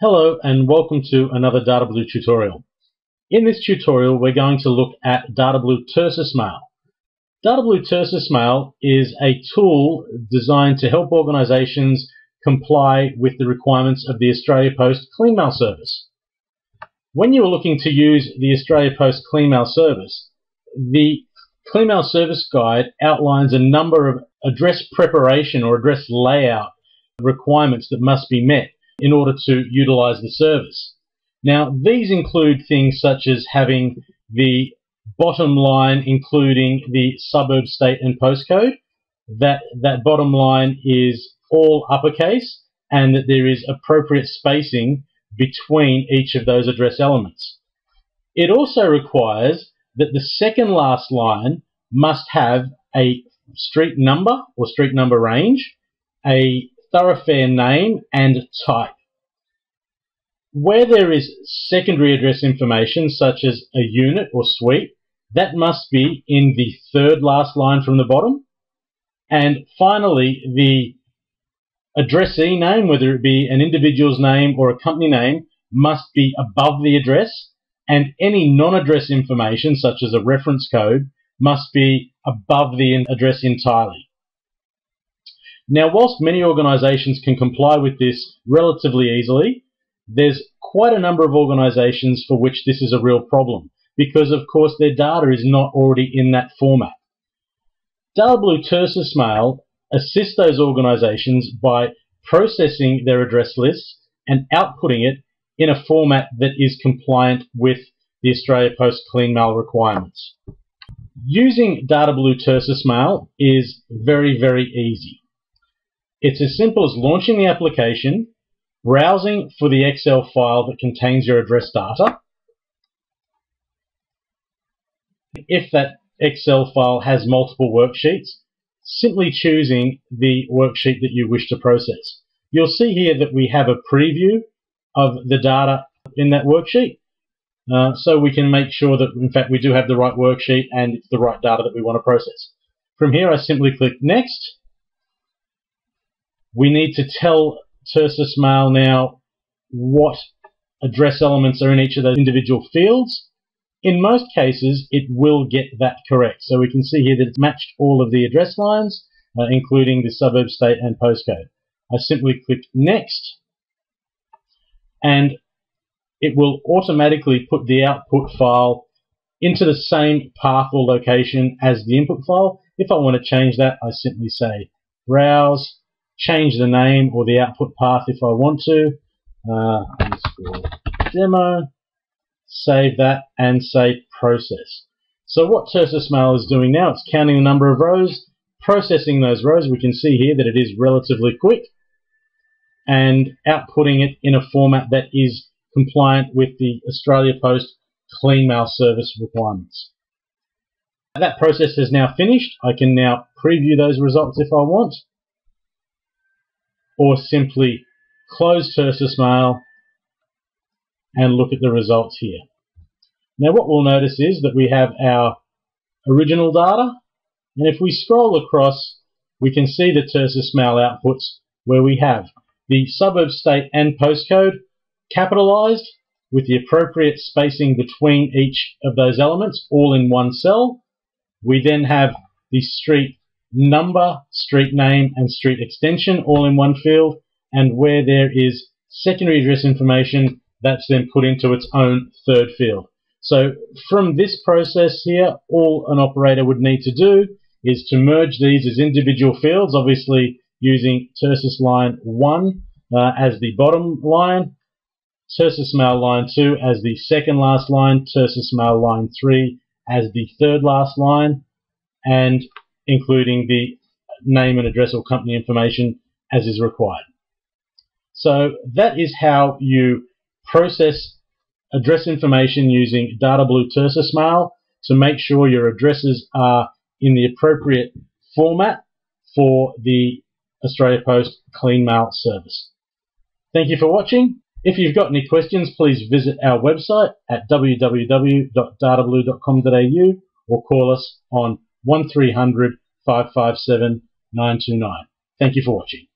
Hello and welcome to another DataBlue tutorial. In this tutorial we're going to look at DatablueTersus Mail. DatablueTersus Mail is a tool designed to help organisations comply with the requirements of the Australia Post Clean Mail service. When you are looking to use the Australia Post Clean Mail service, the Clean Mail Service Guide outlines a number of address preparation or address layout requirements that must be met in order to utilize the service. Now, these include things such as having the bottom line including the suburb, state and postcode, that bottom line is all uppercase, and that there is appropriate spacing between each of those address elements. It also requires that the second last line must have a street number or street number range, a thoroughfare name and type. Where there is secondary address information such as a unit or suite, that must be in the third last line from the bottom. And finally, the addressee name, whether it be an individual's name or a company name, must be above the address, and any non-address information such as a reference code must be above the address entirely. Now, whilst many organisations can comply with this relatively easily, there's quite a number of organisations for which this is a real problem because, of course, their data is not already in that format. DatablueTersus Mail assists those organisations by processing their address lists and outputting it in a format that is compliant with the Australia Post Clean Mail requirements. Using DatablueTersus Mail is very, very easy. It's as simple as launching the application, browsing for the Excel file that contains your address data. If that Excel file has multiple worksheets, simply choosing the worksheet that you wish to process. You'll see here that we have a preview of the data in that worksheet, so we can make sure that, in fact, we do have the right worksheet and it's the right data that we want to process. From here, I simply click Next. We need to tell Tersus Mail now what address elements are in each of those individual fields. In most cases, it will get that correct. So we can see here that it's matched all of the address lines, including the suburb, state and postcode. I simply click Next, and it will automatically put the output file into the same path or location as the input file. If I want to change that, I simply say Browse, change the name or the output path if I want to, demo, save that and say process. So what Tersus Mail is doing now, it's counting the number of rows, processing those rows. We can see here that it is relatively quick, and outputting it in a format that is compliant with the Australia Post Clean Mail service requirements. That process has now finished. I can now preview those results if I want, or simply close Tersus Mail and look at the results here. Now what we'll notice is that we have our original data, and if we scroll across we can see the Tersus Mail outputs where we have the suburb, state and postcode capitalized with the appropriate spacing between each of those elements all in one cell. We then have the street number, street name and street extension all in one field, and where there is secondary address information, that's then put into its own third field. So from this process here, all an operator would need to do is to merge these as individual fields, obviously using Tersus line 1 as the bottom line, Tersus Mail line 2 as the second last line, Tersus Mail line 3 as the third last line, and including the name and address or company information as is required. So that is how you process address information using DatablueTersus Mail to make sure your addresses are in the appropriate format for the Australia Post Clean Mail service. Thank you for watching. If you've got any questions, please visit our website at www.datablue.com.au or call us on 1300 557 929. Thank you for watching.